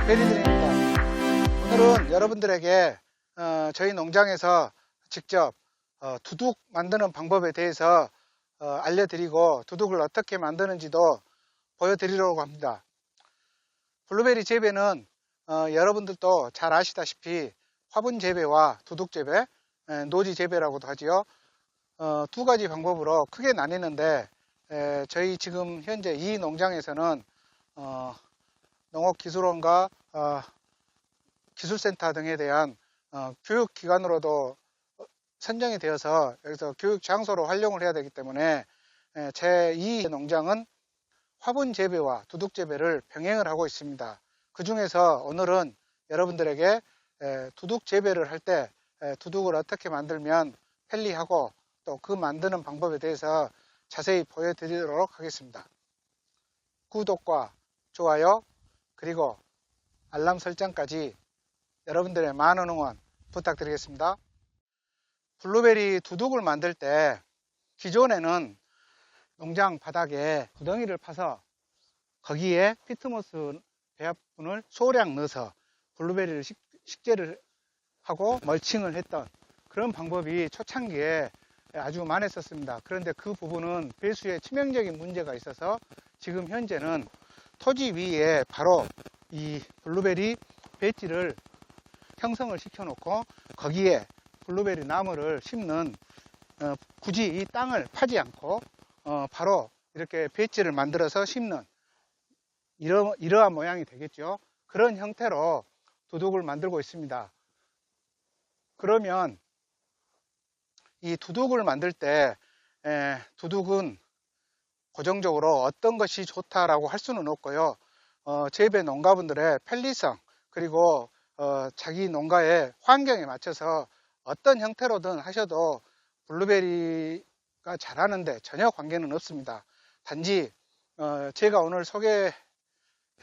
베리들입니다. 오늘은 여러분들에게 저희 농장에서 직접 두둑 만드는 방법에 대해서 알려드리고 두둑을 어떻게 만드는지도 보여드리려고 합니다. 블루베리 재배는 여러분들도 잘 아시다시피 화분 재배와 두둑 재배, 노지 재배라고도 하지요. 두 가지 방법으로 크게 나뉘는데 저희 지금 현재 이 농장에서는 농업기술원과 기술센터 등에 대한 교육기관으로도 선정이 되어서 여기서 교육 장소로 활용을 해야 되기 때문에 제2 농장은 화분 재배와 두둑 재배를 병행을 하고 있습니다. 그 중에서 오늘은 여러분들에게 두둑 재배를 할 때 두둑을 어떻게 만들면 편리하고 또 그 만드는 방법에 대해서 자세히 보여드리도록 하겠습니다. 구독과 좋아요 그리고 알람 설정까지 여러분들의 많은 응원 부탁드리겠습니다. 블루베리 두둑을 만들 때 기존에는 농장 바닥에 구덩이를 파서 거기에 피트모스 배합분을 소량 넣어서 블루베리를 식재를 하고 멀칭을 했던 그런 방법이 초창기에 아주 많았었습니다. 그런데 그 부분은 배수에 치명적인 문제가 있어서 지금 현재는 토지 위에 바로 이 블루베리 배지를 형성을 시켜 놓고 거기에 블루베리 나무를 심는 굳이 이 땅을 파지 않고 바로 이렇게 배지를 만들어서 심는 이러한 모양이 되겠죠. 그런 형태로 두둑을 만들고 있습니다. 그러면 이 두둑을 만들 때 두둑은 고정적으로 어떤 것이 좋다라고 할 수는 없고요. 재배 농가분들의 편리성 그리고 자기 농가의 환경에 맞춰서 어떤 형태로든 하셔도 블루베리가 자라는데 전혀 관계는 없습니다. 단지 제가 오늘 소개해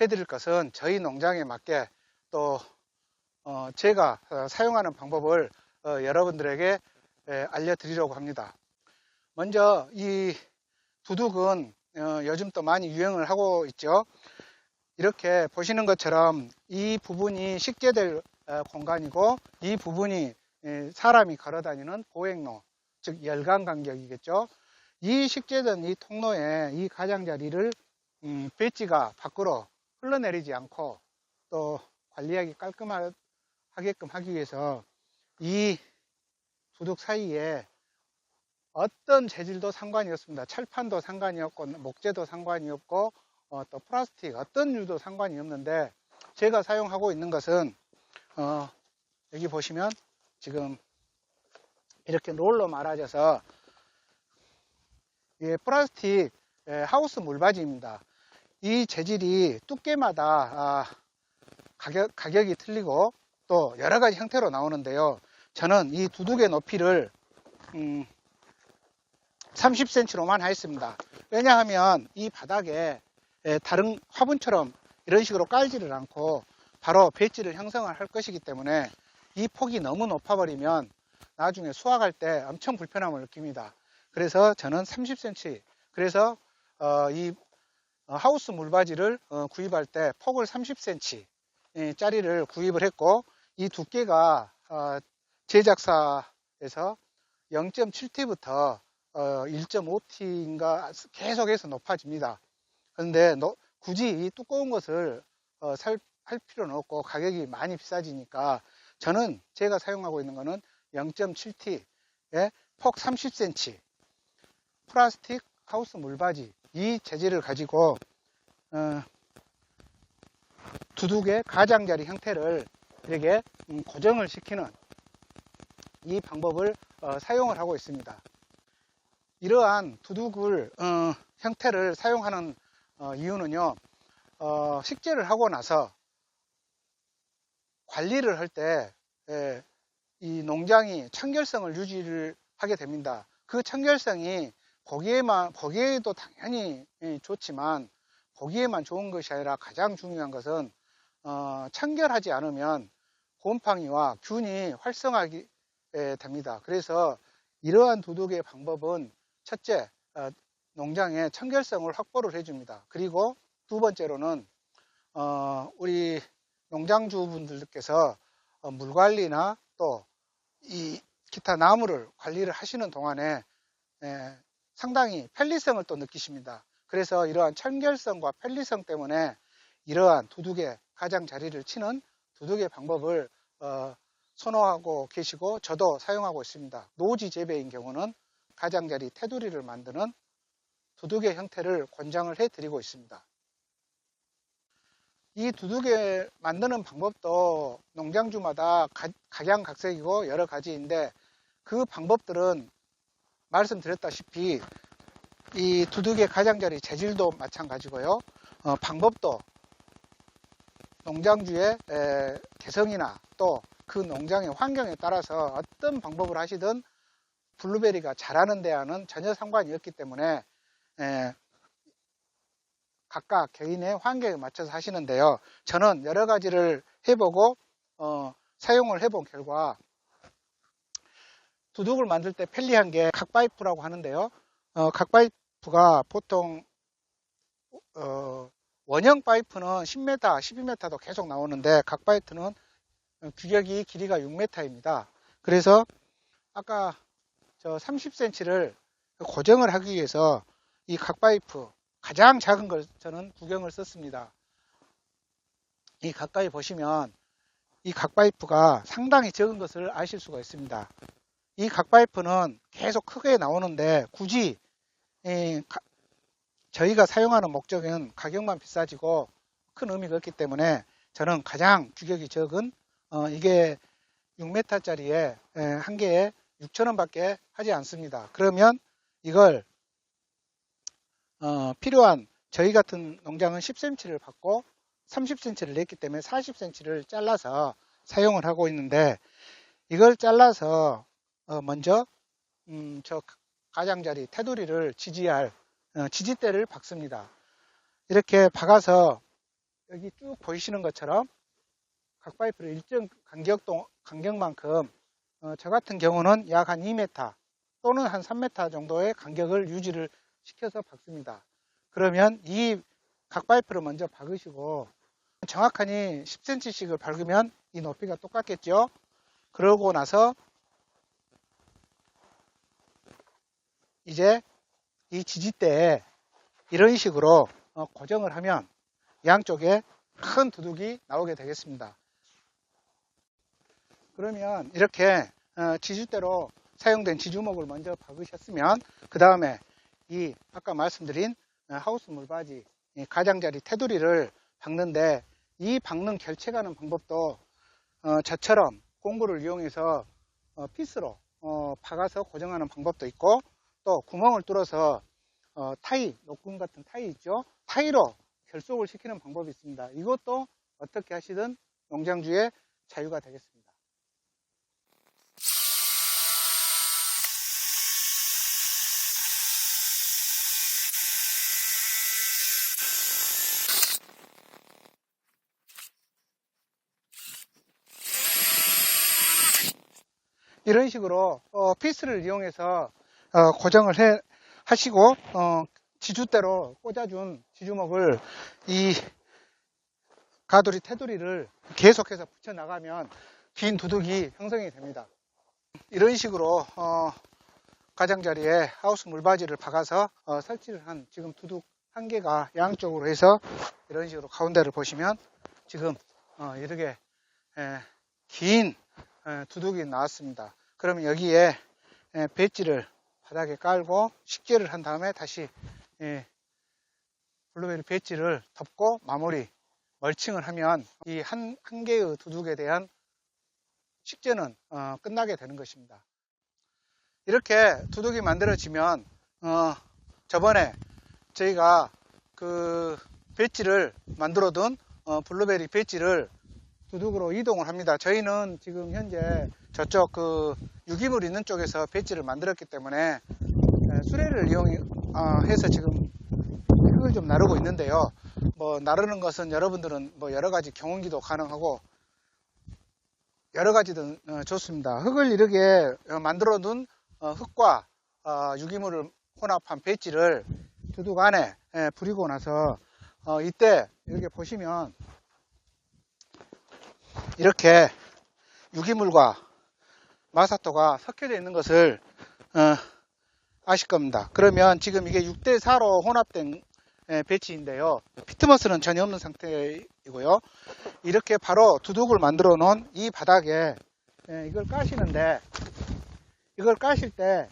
드릴 것은 저희 농장에 맞게 또 제가 사용하는 방법을 여러분들에게 알려드리려고 합니다. 먼저 이 두둑은 요즘 또 많이 유행을 하고 있죠. 이렇게 보시는 것처럼 이 부분이 식재될 공간이고 이 부분이 사람이 걸어다니는 보행로, 즉 열간 간격이겠죠. 이 식재된 이 통로에 이 가장자리를 배지가 밖으로 흘러내리지 않고 또 관리하기 깔끔하게끔 하기 위해서 이 두둑 사이에 어떤 재질도 상관이 없습니다. 철판도 상관이 없고 목재도 상관이 없고 또 플라스틱 어떤 류도 상관이 없는데 제가 사용하고 있는 것은 여기 보시면 지금 이렇게 롤로 말아져서 플라스틱 하우스 물바지입니다. 이 재질이 두께마다 가격이 틀리고 또 여러 가지 형태로 나오는데요. 저는 이 두둑의 높이를 30cm로만 하였습니다. 왜냐하면 이 바닥에 다른 화분처럼 이런 식으로 깔지를 않고 바로 배지를 형성을 할 것이기 때문에 이 폭이 너무 높아 버리면 나중에 수확할 때 엄청 불편함을 느낍니다. 그래서 저는 30cm, 그래서 이 하우스 물바지를 구입할 때 폭을 30cm 짜리를 구입을 했고 이 두께가 제작사에서 0.7T부터 1.5T인가 계속해서 높아집니다. 그런데 굳이 이 두꺼운 것을 할 필요는 없고 가격이 많이 비싸지니까 저는 제가 사용하고 있는 것은 0.7T에 폭 30cm 플라스틱 하우스 물바지 이 재질을 가지고 두둑의 가장자리 형태를 이렇게 고정을 시키는 이 방법을 사용을 하고 있습니다. 이러한 두둑을 형태를 사용하는 이유는요, 식재를 하고 나서 관리를 할 때 이 농장이 청결성을 유지를 하게 됩니다. 그 청결성이 보기에도 당연히 좋지만 보기에만 좋은 것이 아니라 가장 중요한 것은 청결하지 않으면 곰팡이와 균이 활성하게 됩니다. 그래서 이러한 두둑의 방법은 첫째, 농장의 청결성을 확보를 해줍니다. 그리고 두 번째로는 우리 농장주분들께서 물 관리나 또 이 기타 나무를 관리를 하시는 동안에 상당히 편리성을 또 느끼십니다. 그래서 이러한 청결성과 편리성 때문에 이러한 두둑의 가장자리를 치는 두둑의 방법을 선호하고 계시고 저도 사용하고 있습니다. 노지 재배인 경우는 가장자리 테두리를 만드는 두둑의 형태를 권장을 해 드리고 있습니다. 이 두둑에 만드는 방법도 농장주마다 각양각색이고 여러 가지인데 그 방법들은 말씀드렸다시피 이 두둑의 가장자리 재질도 마찬가지고요. 방법도 농장주의 개성이나 또 그 농장의 환경에 따라서 어떤 방법을 하시든 블루베리가 자라는 데와는 전혀 상관이 없기 때문에 각각 개인의 환경에 맞춰서 하시는데요. 저는 여러 가지를 해보고 사용을 해본 결과 두둑을 만들 때 편리한 게 각파이프라고 하는데요. 각파이프가 보통 원형 파이프는 10m, 12m도 계속 나오는데 각파이프는 규격이 길이가 6m입니다. 그래서 아까 저 30cm를 고정을 하기 위해서 이 각파이프 가장 작은 걸 저는 구경을 썼습니다. 이 가까이 보시면 이 각파이프가 상당히 적은 것을 아실 수가 있습니다. 이 각파이프는 계속 크게 나오는데 굳이 저희가 사용하는 목적은 가격만 비싸지고 큰 의미가 없기 때문에 저는 가장 규격이 적은 이게 6m짜리에 한 개에 6,000원 밖에 하지 않습니다. 그러면 이걸 필요한 저희 같은 농장은 10cm를 받고 30cm를 냈기 때문에 40cm를 잘라서 사용을 하고 있는데 이걸 잘라서 먼저 저 가장자리 테두리를 지지할 지지대를 박습니다. 이렇게 박아서 여기 쭉 보이시는 것처럼 각파이프를 일정 간격만큼 저 같은 경우는 약 한 2m 또는 한 3m 정도의 간격을 유지를 시켜서 박습니다. 그러면 이 각파이프를 먼저 박으시고 정확하니 10cm씩을 박으면 이 높이가 똑같겠죠. 그러고 나서 이제 이 지지대에 이런 식으로 고정을 하면 양쪽에 큰 두둑이 나오게 되겠습니다. 그러면 이렇게 지주대로 사용된 지주목을 먼저 박으셨으면 그 다음에 이 아까 말씀드린 하우스 물바지 가장자리 테두리를 박는데 이 박는 결책하는 방법도 저처럼 공구를 이용해서 피스로 박아서 고정하는 방법도 있고 또 구멍을 뚫어서 타이, 녹균 같은 타이 있죠? 타이로 결속을 시키는 방법이 있습니다. 이것도 어떻게 하시든 농장주의 자유가 되겠습니다. 이런 식으로 피스를 이용해서 고정을 하시고 지주대로 꽂아준 지주목을 이 가두리 테두리를 계속해서 붙여 나가면 긴 두둑이 형성이 됩니다. 이런 식으로 가장자리에 하우스 물바지를 박아서 설치를 한 지금 두둑 한 개가 양쪽으로 해서 이런 식으로 가운데를 보시면 지금 이렇게 긴 두둑이 나왔습니다. 그러면 여기에 배지를 바닥에 깔고 식재를 한 다음에 다시 블루베리 배지를 덮고 마무리 멀칭을 하면 이 한 개의 두둑에 대한 식재는 끝나게 되는 것입니다. 이렇게 두둑이 만들어지면 저번에 저희가 그 배지를 만들어둔 블루베리 배지를 두둑으로 이동을 합니다. 저희는 지금 현재 저쪽 그 유기물 있는 쪽에서 배지를 만들었기 때문에 수레를 이용해서 지금 흙을 좀 나르고 있는데요. 뭐 나르는 것은 여러분들은 뭐 여러 가지 경운기도 가능하고 여러 가지든 좋습니다. 흙을 이렇게 만들어 둔 흙과 유기물을 혼합한 배지를 두둑 안에 부리고 나서 이때 이렇게 보시면 이렇게 유기물과 마사토가 섞여져 있는 것을 아실 겁니다. 그러면 지금 이게 6대4로 혼합된 배치인데요. 피트머스는 전혀 없는 상태이고요. 이렇게 바로 두둑을 만들어 놓은 이 바닥에 이걸 까시는데, 이걸 까실 때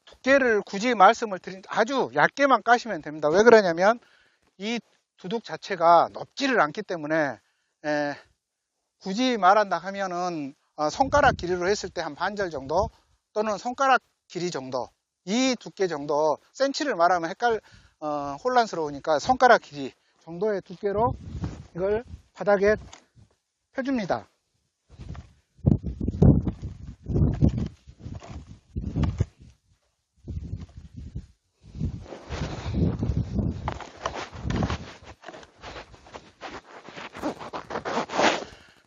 두께를 굳이 말씀을 드린, 아주 얇게만 까시면 됩니다. 왜 그러냐면 이 두둑 자체가 높지를 않기 때문에 굳이 말한다 하면은 손가락 길이로 했을 때 한 반절 정도, 또는 손가락 길이 정도, 이 두께 정도, 센치를 말하면 혼란스러우니까 손가락 길이 정도의 두께로 이걸 바닥에 펴줍니다.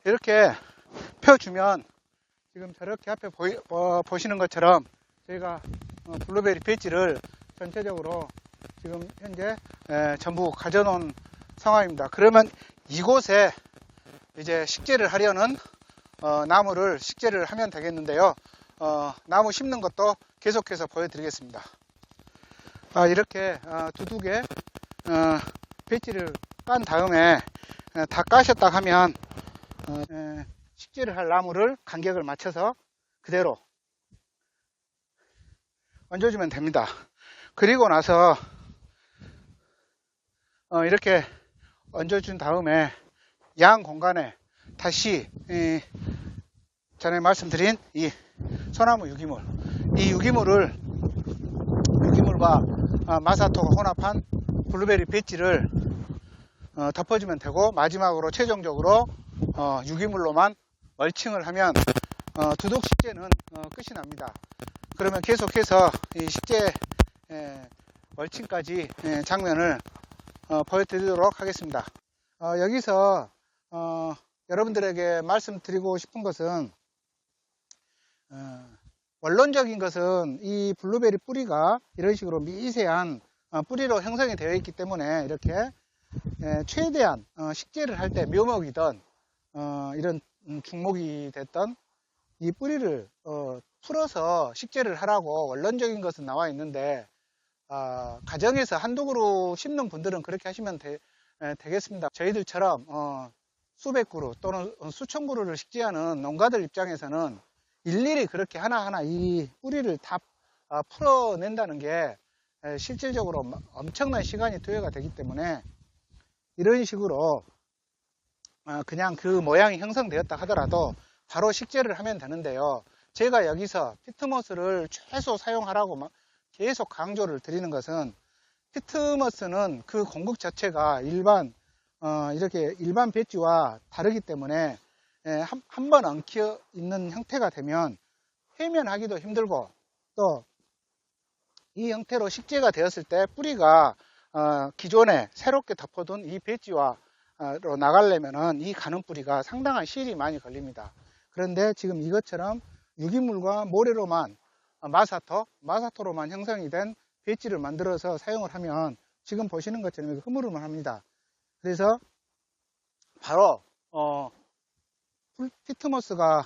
이렇게 펴주면 지금 저렇게 앞에 보시는 것처럼 저희가 블루베리 배지를 전체적으로 지금 현재 전부 가져놓은 상황입니다. 그러면 이곳에 이제 식재를 하려는 나무를 식재를 하면 되겠는데요. 나무 심는 것도 계속해서 보여드리겠습니다. 이렇게 두둑에 배지를 깐 다음에 다 까셨다 하면 식재를 할 나무를 간격을 맞춰서 그대로 얹어주면 됩니다. 그리고 나서 이렇게 얹어준 다음에 양 공간에 다시 전에 말씀드린 이 소나무 유기물, 이 유기물과 마사토가 혼합한 블루베리 배지를 덮어주면 되고, 마지막으로 최종적으로 유기물로만 멀칭을 하면 두둑 식재는 끝이 납니다. 그러면 계속해서 이 식재 멀칭까지 장면을 보여드리도록 하겠습니다. 여기서 여러분들에게 말씀드리고 싶은 것은, 원론적인 것은 이 블루베리 뿌리가 이런 식으로 미세한 뿌리로 형성이 되어 있기 때문에 이렇게 최대한 식재를 할 때 묘목이든 이런 중목이 됐던 이 뿌리를 풀어서 식재를 하라고 원론적인 것은 나와 있는데, 가정에서 한두 그루 심는 분들은 그렇게 하시면 되겠습니다. 저희들처럼 수백 그루 또는 수천 그루를 식재하는 농가들 입장에서는 일일이 그렇게 하나하나 이 뿌리를 다 풀어낸다는 게 실질적으로 엄청난 시간이 투여가 되기 때문에, 이런 식으로 그냥 그 모양이 형성되었다 하더라도 바로 식재를 하면 되는데요. 제가 여기서 피트모스를 최소 사용하라고 계속 강조를 드리는 것은, 피트모스는 그 공급 자체가 이렇게 일반 배지와 다르기 때문에 한 번 엉켜 있는 형태가 되면 회면하기도 힘들고, 또 이 형태로 식재가 되었을 때 뿌리가 기존에 새롭게 덮어둔 이 배지와 로 나가려면은 이 가는 뿌리가 상당한 시일이 많이 걸립니다. 그런데 지금 이것처럼 유기물과 모래로만 마사토로만 형성이 된 배지를 만들어서 사용을 하면 지금 보시는 것처럼 흐물흐물합니다. 그래서 바로 피트모스가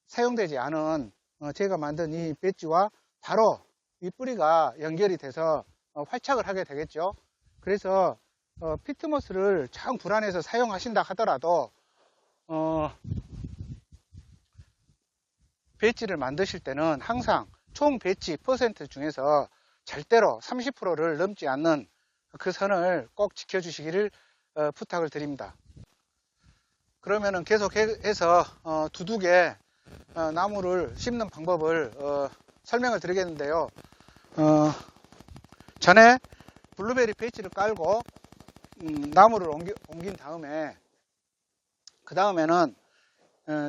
사용되지 않은 제가 만든 이 배지와 바로 이 뿌리가 연결이 돼서 활착을 하게 되겠죠. 그래서 피트모스를 정 불안해서 사용하신다 하더라도 배지를 만드실 때는 항상 총 배지 퍼센트 중에서 절대로 30%를 넘지 않는 그 선을 꼭 지켜주시기를 부탁을 드립니다. 그러면은 계속해서 두둑에 나무를 심는 방법을 설명을 드리겠는데요. 전에 블루베리 배지를 깔고 나무를 옮긴 다음에, 그 다음에는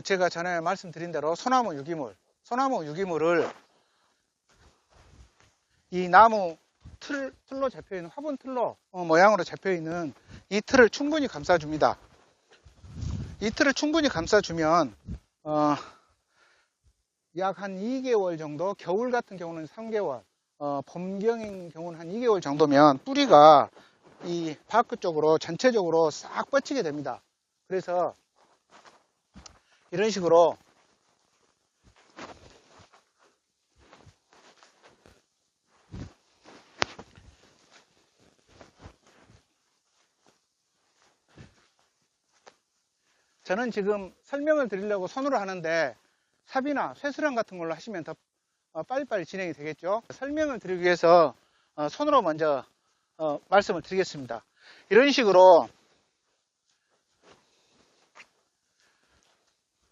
제가 전에 말씀드린 대로 소나무 유기물을 이 나무 틀로 잡혀있는, 화분 틀로 모양으로 잡혀있는 이 틀을 충분히 감싸줍니다. 이 틀을 충분히 감싸주면 약 한 2개월 정도, 겨울 같은 경우는 3개월, 봄경인 경우는 한 2개월 정도면 뿌리가 이 바크 쪽으로 전체적으로 싹 뻗치게 됩니다. 그래서 이런 식으로 저는 지금 설명을 드리려고 손으로 하는데 삽이나 쇠수랑 같은 걸로 하시면 더 빨리빨리 진행이 되겠죠. 설명을 드리기 위해서 손으로 먼저 말씀을 드리겠습니다. 이런 식으로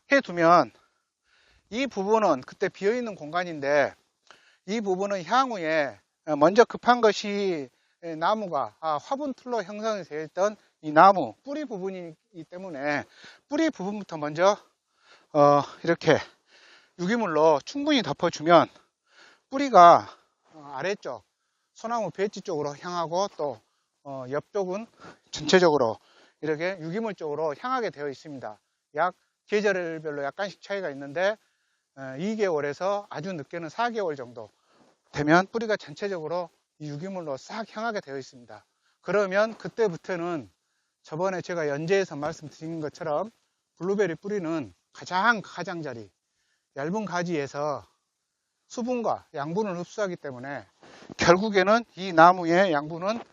해두면 이 부분은 그때 비어있는 공간인데 이 부분은 향후에 먼저 급한 것이 나무가 화분 틀로 형성이 되어 있던 이 나무 뿌리 부분이기 때문에 뿌리 부분부터 먼저 이렇게 유기물로 충분히 덮어주면 뿌리가 아래쪽 소나무 배지 쪽으로 향하고 또 옆쪽은 전체적으로 이렇게 유기물 쪽으로 향하게 되어 있습니다. 약 계절별로 약간씩 차이가 있는데 2개월에서 아주 늦게는 4개월 정도 되면 뿌리가 전체적으로 이 유기물로 싹 향하게 되어 있습니다. 그러면 그때부터는 저번에 제가 연재에서 말씀드린 것처럼 블루베리 뿌리는 가장자리 얇은 가지에서 수분과 양분을 흡수하기 때문에 결국에는 이 나무의 양분은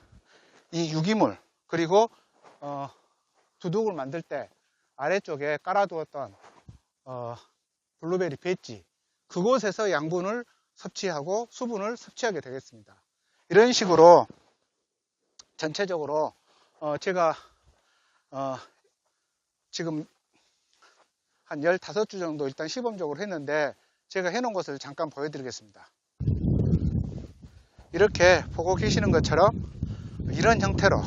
이 유기물 그리고 두둑을 만들 때 아래쪽에 깔아두었던 블루베리 배지 그곳에서 양분을 섭취하고 수분을 섭취하게 되겠습니다. 이런 식으로 전체적으로 제가 지금 한 15주 정도 일단 시범적으로 했는데 제가 해놓은 것을 잠깐 보여드리겠습니다. 이렇게 보고 계시는 것처럼 이런 형태로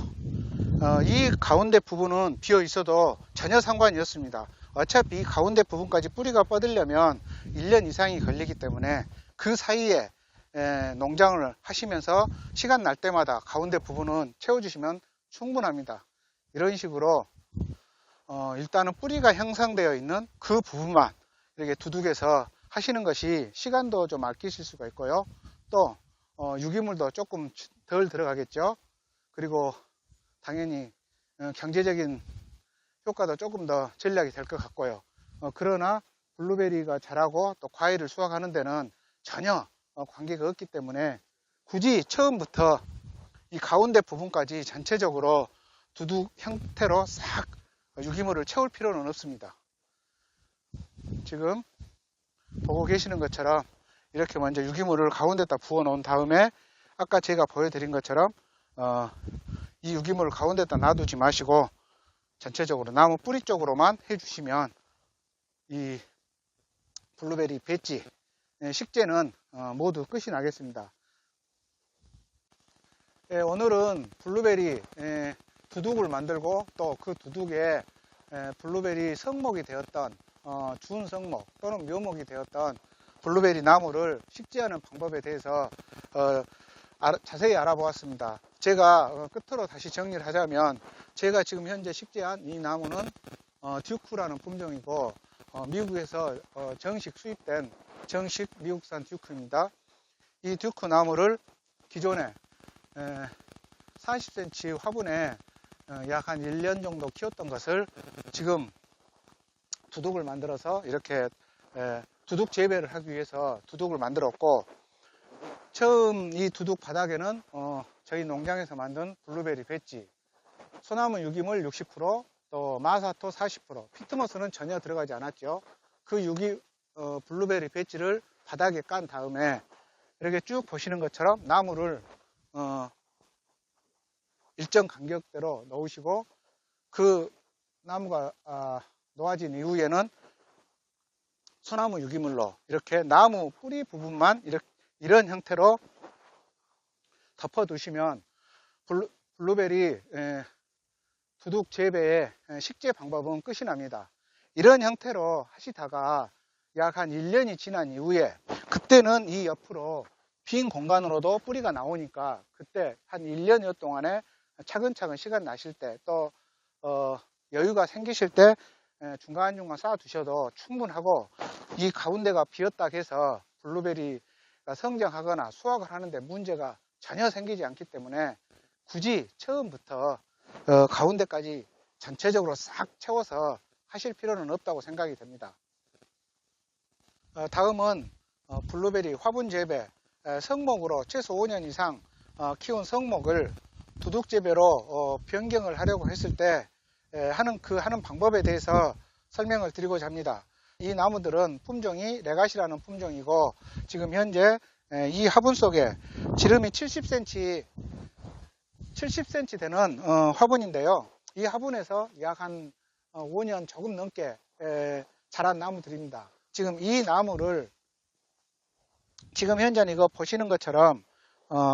이 가운데 부분은 비어 있어도 전혀 상관이 없습니다. 어차피 이 가운데 부분까지 뿌리가 뻗으려면 1년 이상이 걸리기 때문에 그 사이에 농장을 하시면서 시간 날 때마다 가운데 부분은 채워주시면 충분합니다. 이런 식으로 일단은 뿌리가 형성되어 있는 그 부분만 이렇게 두둑에서 하시는 것이 시간도 좀 아끼실 수가 있고요. 또 유기물도 조금 덜 들어가겠죠. 그리고 당연히 경제적인 효과도 조금 더 전략이 될 것 같고요. 그러나 블루베리가 자라고 또 과일을 수확하는 데는 전혀 관계가 없기 때문에 굳이 처음부터 이 가운데 부분까지 전체적으로 두둑 형태로 싹 유기물을 채울 필요는 없습니다. 지금 보고 계시는 것처럼 이렇게 먼저 유기물을 가운데다 부어 놓은 다음에 아까 제가 보여드린 것처럼 이 유기물을 가운데다 놔두지 마시고 전체적으로 나무 뿌리 쪽으로만 해주시면 이 블루베리 배지 식재는 모두 끝이 나겠습니다. 오늘은 블루베리 두둑을 만들고 또 그 두둑에 블루베리 성목이 되었던 준성목 또는 묘목이 되었던 블루베리 나무를 식재하는 방법에 대해서 자세히 알아보았습니다. 제가 끝으로 다시 정리를 하자면 제가 지금 현재 식재한 이 나무는 듀크라는 품종이고 미국에서 정식 수입된 정식 미국산 듀크입니다. 이 듀크 나무를 기존에 40cm 화분에 약 한 1년 정도 키웠던 것을 지금 두둑을 만들어서 이렇게 두둑 재배를 하기 위해서 두둑을 만들었고 처음 이 두둑 바닥에는 저희 농장에서 만든 블루베리 배지 소나무 유기물 60% 또 마사토 40% 피트모스는 전혀 들어가지 않았죠. 그 블루베리 배지를 바닥에 깐 다음에 이렇게 쭉 보시는 것처럼 나무를 일정 간격대로 놓으시고 그 나무가 놓아진 이후에는 소나무 유기물로 이렇게 나무 뿌리 부분만 이런 형태로 덮어두시면 블루베리 두둑 재배의 식재 방법은 끝이 납니다. 이런 형태로 하시다가 약 한 1년이 지난 이후에 그때는 이 옆으로 빈 공간으로도 뿌리가 나오니까 그때 한 1년여 동안에 차근차근 시간 나실 때 또 여유가 생기실 때 중간중간 쌓아 두셔도 충분하고 이 가운데가 비었다 해서 블루베리가 성장하거나 수확을 하는데 문제가 전혀 생기지 않기 때문에 굳이 처음부터 가운데까지 전체적으로 싹 채워서 하실 필요는 없다고 생각이 됩니다. 다음은 블루베리 화분 재배, 성목으로 최소 5년 이상 키운 성목을 두둑 재배로 변경을 하려고 했을 때 하는 방법에 대해서 설명을 드리고자 합니다. 이 나무들은 품종이 레가시라는 품종이고, 지금 현재 이 화분 속에 지름이 70cm 되는 화분인데요. 이 화분에서 약 한 5년 조금 넘게 자란 나무들입니다. 지금 이 나무를 지금 현재 이거 보시는 것처럼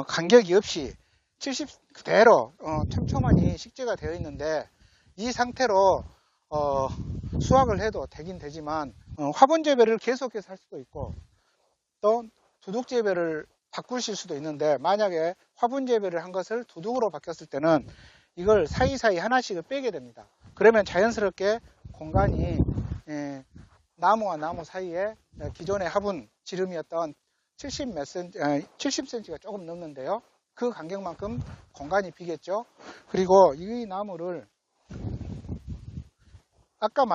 간격이 없이 70 그대로 촘촘하니 식재가 되어 있는데, 이 상태로 수확을 해도 되긴 되지만 화분 재배를 계속해서 할 수도 있고, 또 두둑 재배를 바꾸실 수도 있는데, 만약에 화분 재배를 한 것을 두둑으로 바뀌었을 때는 이걸 사이사이 하나씩을 빼게 됩니다. 그러면 자연스럽게 공간이 나무와 나무 사이에 기존의 화분 지름이었던 70cm가 조금 넘는데요. 그 간격만큼 공간이 비겠죠. 그리고 이 나무를 아까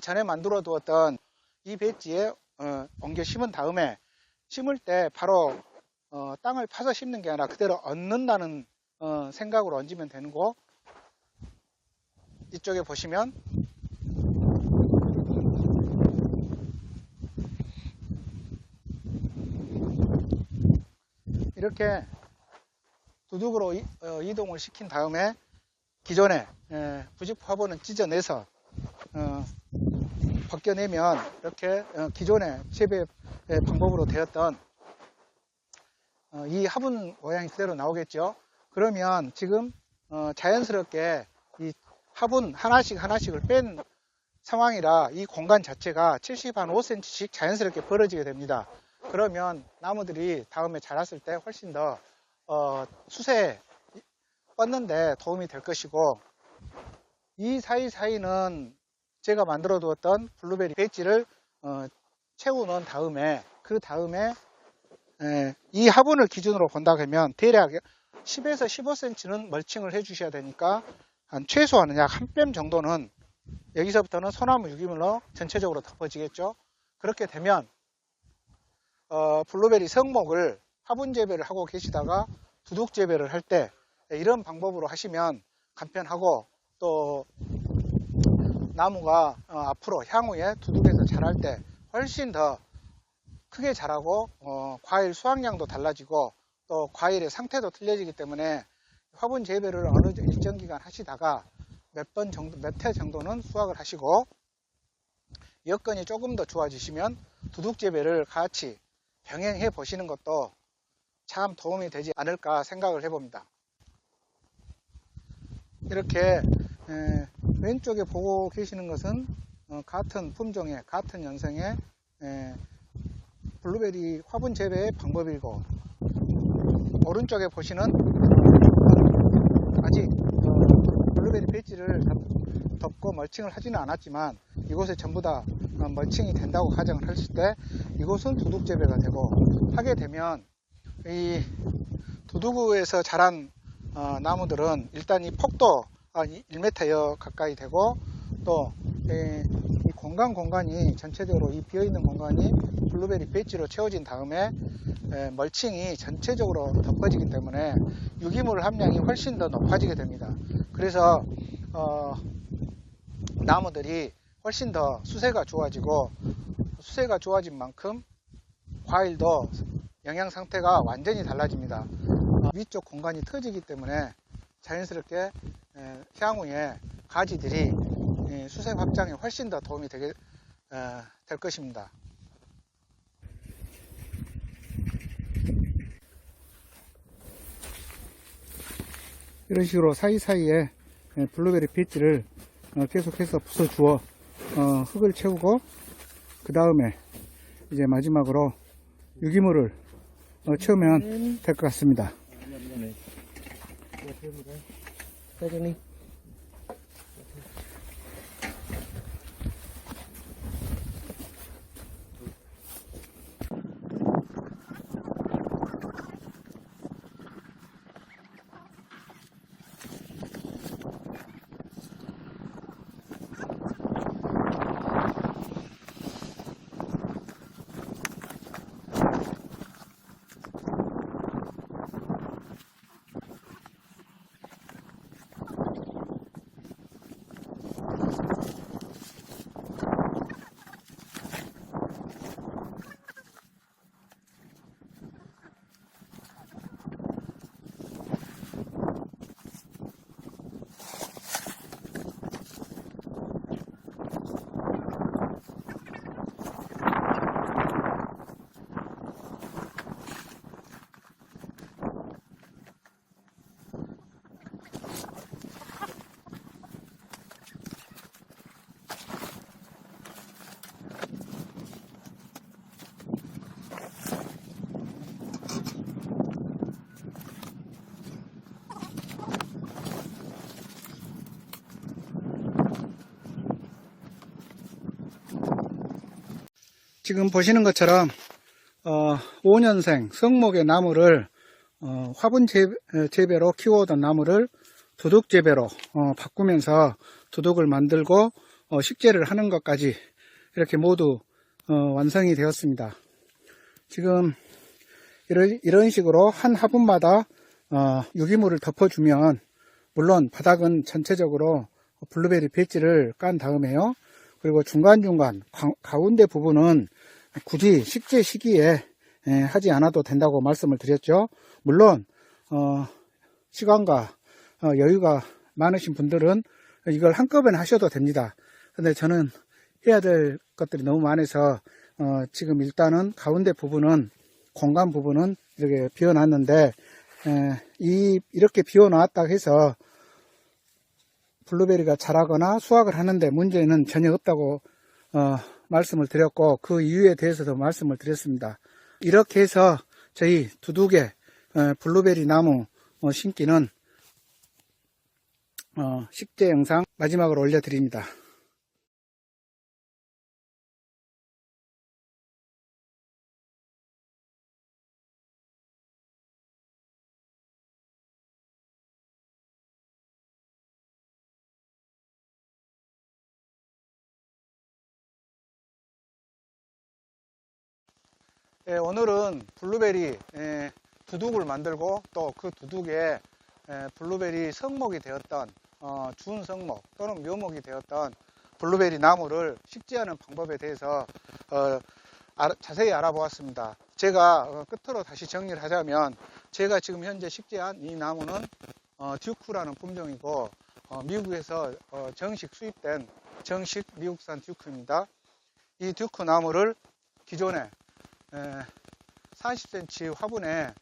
전에 만들어 두었던 이 배지에 옮겨 심은 다음에, 심을 때 바로 땅을 파서 심는 게 아니라 그대로 얹는다는 생각으로 얹으면 되는 거. 이쪽에 보시면 이렇게 두둑으로 이동을 시킨 다음에 기존에 부직 화분은 찢어내서 벗겨내면 이렇게 기존의 재배 방법으로 되었던 이 화분 모양이 그대로 나오겠죠. 그러면 지금 자연스럽게 이 화분 하나씩을 뺀 상황이라 이 공간 자체가 75cm씩 자연스럽게 벌어지게 됩니다. 그러면 나무들이 다음에 자랐을 때 훨씬 더 수세에 뻗는데 도움이 될 것이고, 이 사이사이는 제가 만들어 두었던 블루베리 배지를 채우는 다음에, 그 다음에 이 화분을 기준으로 본다고 하면 대략 10에서 15cm는 멀칭을 해 주셔야 되니까 최소한 약 한 뼘 정도는 여기서부터는 소나무 유기물로 전체적으로 덮어지겠죠. 그렇게 되면 블루베리 성목을 화분 재배를 하고 계시다가 두둑 재배를 할 때 이런 방법으로 하시면 간편하고, 또 나무가 앞으로 향후에 두둑에서 자랄 때 훨씬 더 크게 자라고 과일 수확량도 달라지고 또 과일의 상태도 틀려지기 때문에 화분 재배를 어느 일정 기간 하시다가 몇 해 정도는 수확을 하시고, 여건이 조금 더 좋아지시면 두둑 재배를 같이 병행해 보시는 것도 참 도움이 되지 않을까 생각을 해봅니다. 이렇게 왼쪽에 보고 계시는 것은 같은 품종의 같은 연생의 블루베리 화분 재배의 방법이고, 오른쪽에 보시는 아직 블루베리 배지를 덮고 멀칭을 하지는 않았지만 이곳에 전부 다 멀칭이 된다고 가정을 했을 때 이곳은 두둑 재배가 되고, 하게 되면 이 두둑에서 자란 나무들은 일단 이 폭도 1m여 가까이 되고, 또 이 공간이 전체적으로 이 비어있는 공간이 블루베리 배지로 채워진 다음에 멀칭이 전체적으로 덮어지기 때문에 유기물 함량이 훨씬 더 높아지게 됩니다. 그래서 나무들이 훨씬 더 수세가 좋아지고, 수세가 좋아진 만큼 과일도 영양 상태가 완전히 달라집니다. 위쪽 공간이 터지기 때문에 자연스럽게 향후에 가지들이 수세 확장에 훨씬 더 도움이 될 것입니다. 이런 식으로 사이사이에 블루베리 배지를 계속해서 부숴주어 흙을 채우고, 그 다음에 이제 마지막으로 유기물을 채우면 될 것 같습니다. 지금 보시는 것처럼 5년생 성목의 나무를 화분 재배로 키워오던 나무를 두둑 재배로 바꾸면서 두둑을 만들고 식재를 하는 것까지 이렇게 모두 완성이 되었습니다. 지금 이런 식으로 한 화분마다 유기물을 덮어주면, 물론 바닥은 전체적으로 블루베리 배지를 깐 다음에요. 그리고 중간중간 가운데 부분은 굳이 식재 시기에 하지 않아도 된다고 말씀을 드렸죠. 물론 시간과 여유가 많으신 분들은 이걸 한꺼번에 하셔도 됩니다. 근데 저는 해야 될 것들이 너무 많아서 지금 일단은 가운데 부분은, 공간 부분은 이렇게 비워놨는데, 이렇게 비워놨다고 해서 블루베리가 자라거나 수확을 하는데 문제는 전혀 없다고 말씀을 드렸고, 그 이유에 대해서도 말씀을 드렸습니다. 이렇게 해서 저희 두둑의 블루베리 나무 심기는 식재 영상 마지막으로 올려드립니다. 오늘은 블루베리 두둑을 만들고, 또 그 두둑에 블루베리 성목이 되었던 준성목 또는 묘목이 되었던 블루베리 나무를 식재하는 방법에 대해서 자세히 알아보았습니다. 제가 끝으로 다시 정리를 하자면, 제가 지금 현재 식재한 이 나무는 듀크라는 품종이고, 미국에서 정식 수입된 정식 미국산 듀크입니다. 이 듀크 나무를 기존에 40cm 화분에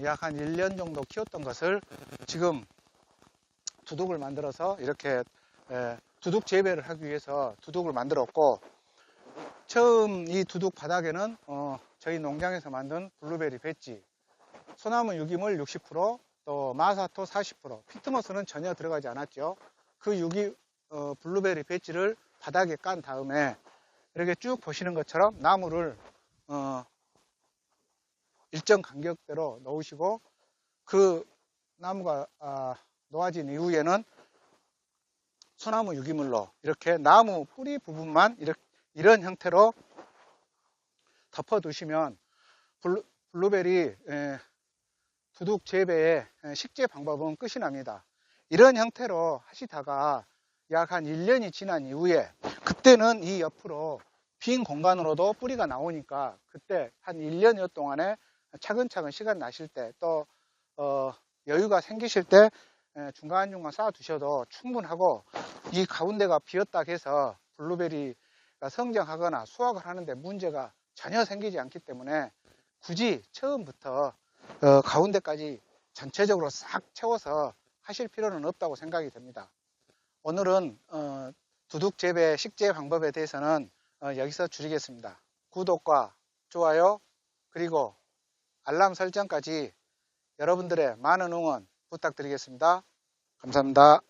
약 한 1년 정도 키웠던 것을 지금 두둑을 만들어서 이렇게 두둑 재배를 하기 위해서 두둑을 만들었고, 처음 이 두둑 바닥에는 저희 농장에서 만든 블루베리 배지, 소나무 유기물 60%, 또 마사토 40%, 피트모스는 전혀 들어가지 않았죠. 그 블루베리 배지를 바닥에 깐 다음에 이렇게 쭉 보시는 것처럼 나무를 일정 간격대로 놓으시고, 그 나무가 놓아진 이후에는 소나무 유기물로 이렇게 나무 뿌리 부분만 이런 형태로 덮어두시면 블루베리 두둑 재배의 식재 방법은 끝이 납니다. 이런 형태로 하시다가 약 한 1년이 지난 이후에, 그때는 이 옆으로 빈 공간으로도 뿌리가 나오니까, 그때 한 1년여 동안에 차근차근 시간 나실 때, 또 여유가 생기실 때 중간중간 쌓아 두셔도 충분하고, 이 가운데가 비었다 해서 블루베리가 성장하거나 수확을 하는데 문제가 전혀 생기지 않기 때문에 굳이 처음부터 가운데까지 전체적으로 싹 채워서 하실 필요는 없다고 생각이 됩니다. 오늘은 두둑 재배 식재 방법에 대해서는 여기서 줄이겠습니다. 구독과 좋아요 그리고 알람 설정까지 여러분들의 많은 응원 부탁드리겠습니다. 감사합니다.